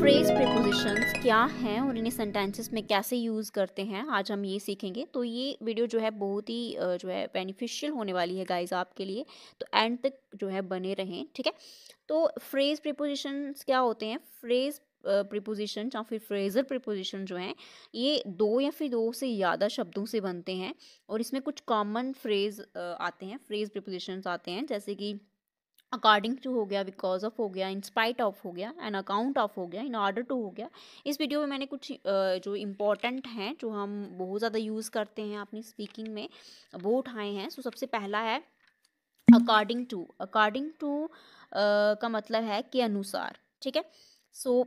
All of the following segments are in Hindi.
फ्रेज प्रीपोजिशंस क्या हैं और इन्हें सेंटेंसेस में कैसे यूज़ करते हैं, आज हम ये सीखेंगे। तो ये वीडियो जो है बहुत ही जो है बेनिफिशियल होने वाली है गाइस आपके लिए। तो एंड तक जो है बने रहें, ठीक है। तो फ्रेज प्रीपोजिशंस क्या होते हैं? फ्रेज प्रीपोजिशन या फिर फ्रेजल प्रीपोजिशन जो हैं, ये दो या फिर दो से ज़्यादा शब्दों से बनते हैं और इसमें कुछ कॉमन फ्रेज आते हैं, फ्रेज प्रीपोजिशंस आते हैं, जैसे कि अकॉर्डिंग टू हो गया, बिकॉज ऑफ हो गया, इन स्पाइट ऑफ हो गया, एन अकाउंट ऑफ हो गया, इन ऑर्डर टू हो गया। इस वीडियो में मैंने कुछ जो इम्पोर्टेंट हैं, जो हम बहुत ज़्यादा यूज़ करते हैं अपनी स्पीकिंग में, वो उठाए हैं। सो सबसे पहला है अकॉर्डिंग टू। अकॉर्डिंग टू का मतलब है के अनुसार, ठीक है। सो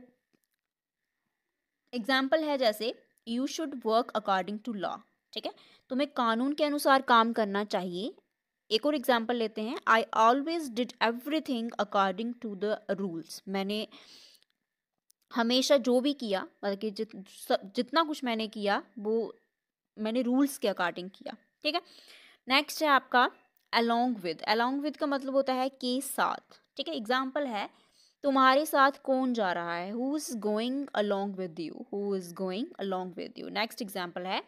एग्जाम्पल है जैसे you should work according to law, ठीक है। तुम्हें कानून के अनुसार काम करना चाहिए। एक और एग्जाम्पल लेते हैं, I always did everything according to the rules. मैंने हमेशा जो भी किया, मतलब कि जितना कुछ मैंने किया वो मैंने रूल्स के अकॉर्डिंग किया, ठीक है। नेक्स्ट है आपका अलोंग विद। अलोंग विद का मतलब होता है के साथ, ठीक है। एग्जाम्पल है तुम्हारे साथ कौन जा रहा है, who is going along with you, who is going along with you. Next example है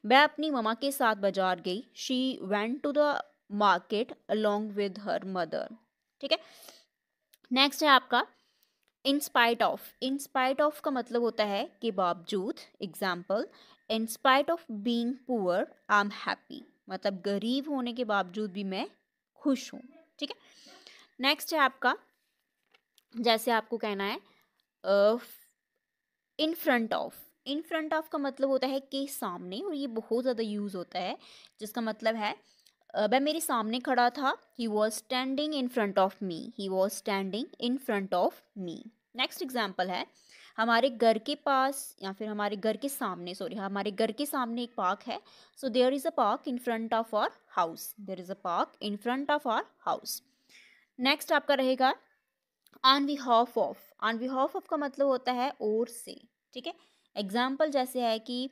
मैं अपनी ममा के साथ बाजार गई, she went to the market along with her mother, ठीक है। नेक्स्ट है आपका in spite of. In spite of का मतलब होता है कि बावजूद। Example in spite of being poor I am happy, मतलब गरीब होने के बावजूद भी मैं खुश हूँ, ठीक है। नेक्स्ट है आपका, जैसे आपको कहना है इन front of. In front of का मतलब होता है कि सामने, और ये बहुत ज़्यादा यूज़ होता है, जिसका मतलब है वह मेरे सामने खड़ा था, he was standing in front of me, he was standing in front of me. Next example है हमारे घर के पास, या फिर हमारे घर के सामने, सॉरी, हमारे घर के सामने एक पार्क है। So there is a park in front of our house, there is a park in front of our house. Next आपका रहेगा on behalf of. On behalf of का मतलब होता है और से, ठीक है। एग्जाम्पल जैसे है कि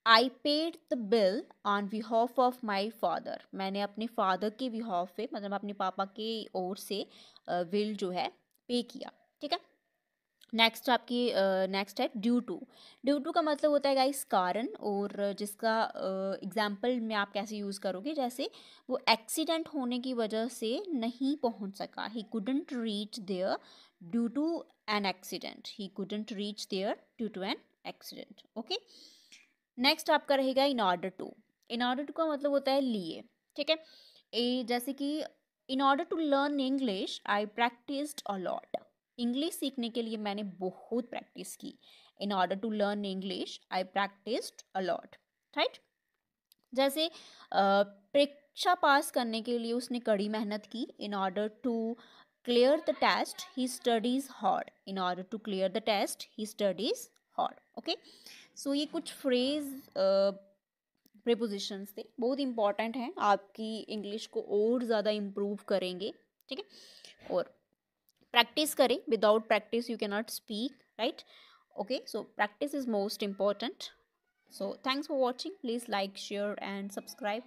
I paid the bill on behalf of my father. मैंने अपने फादर के बिहाफ पे, मतलब अपने पापा के ओर से बिल जो है पे किया, ठीक है। नेक्स्ट आपकी नेक्स्ट है ड्यू टू। ड्यू टू का मतलब होता है गाइस कारण, और जिसका एग्जाम्पल में आप कैसे यूज़ करोगे, जैसे वो एक्सीडेंट होने की वजह से नहीं पहुंच सका, he couldn't reach there due to an accident, he couldn't reach there due to an accident, okay. Next आपका रहेगा in order to. In order to का मतलब होता है लिए, ठीक है। जैसे कि in order to learn English I practised a lot. English सीखने के लिए मैंने बहुत प्रैक्टिस की। In order to learn English I practised a lot, right. जैसे परीक्षा पास करने के लिए उसने कड़ी मेहनत की। In order to clear the test he studies hard. In order to clear the test he studies hard, okay. So ये कुछ फ्रेज प्रीपोजिशंस थे, बहुत इंपॉर्टेंट हैं, आपकी इंग्लिश को और ज़्यादा इम्प्रूव करेंगे, ठीक है। और प्रैक्टिस करें, without practice you can not speak, right. Okay, so practice is most important. So thanks for watching. Please like, share and subscribe.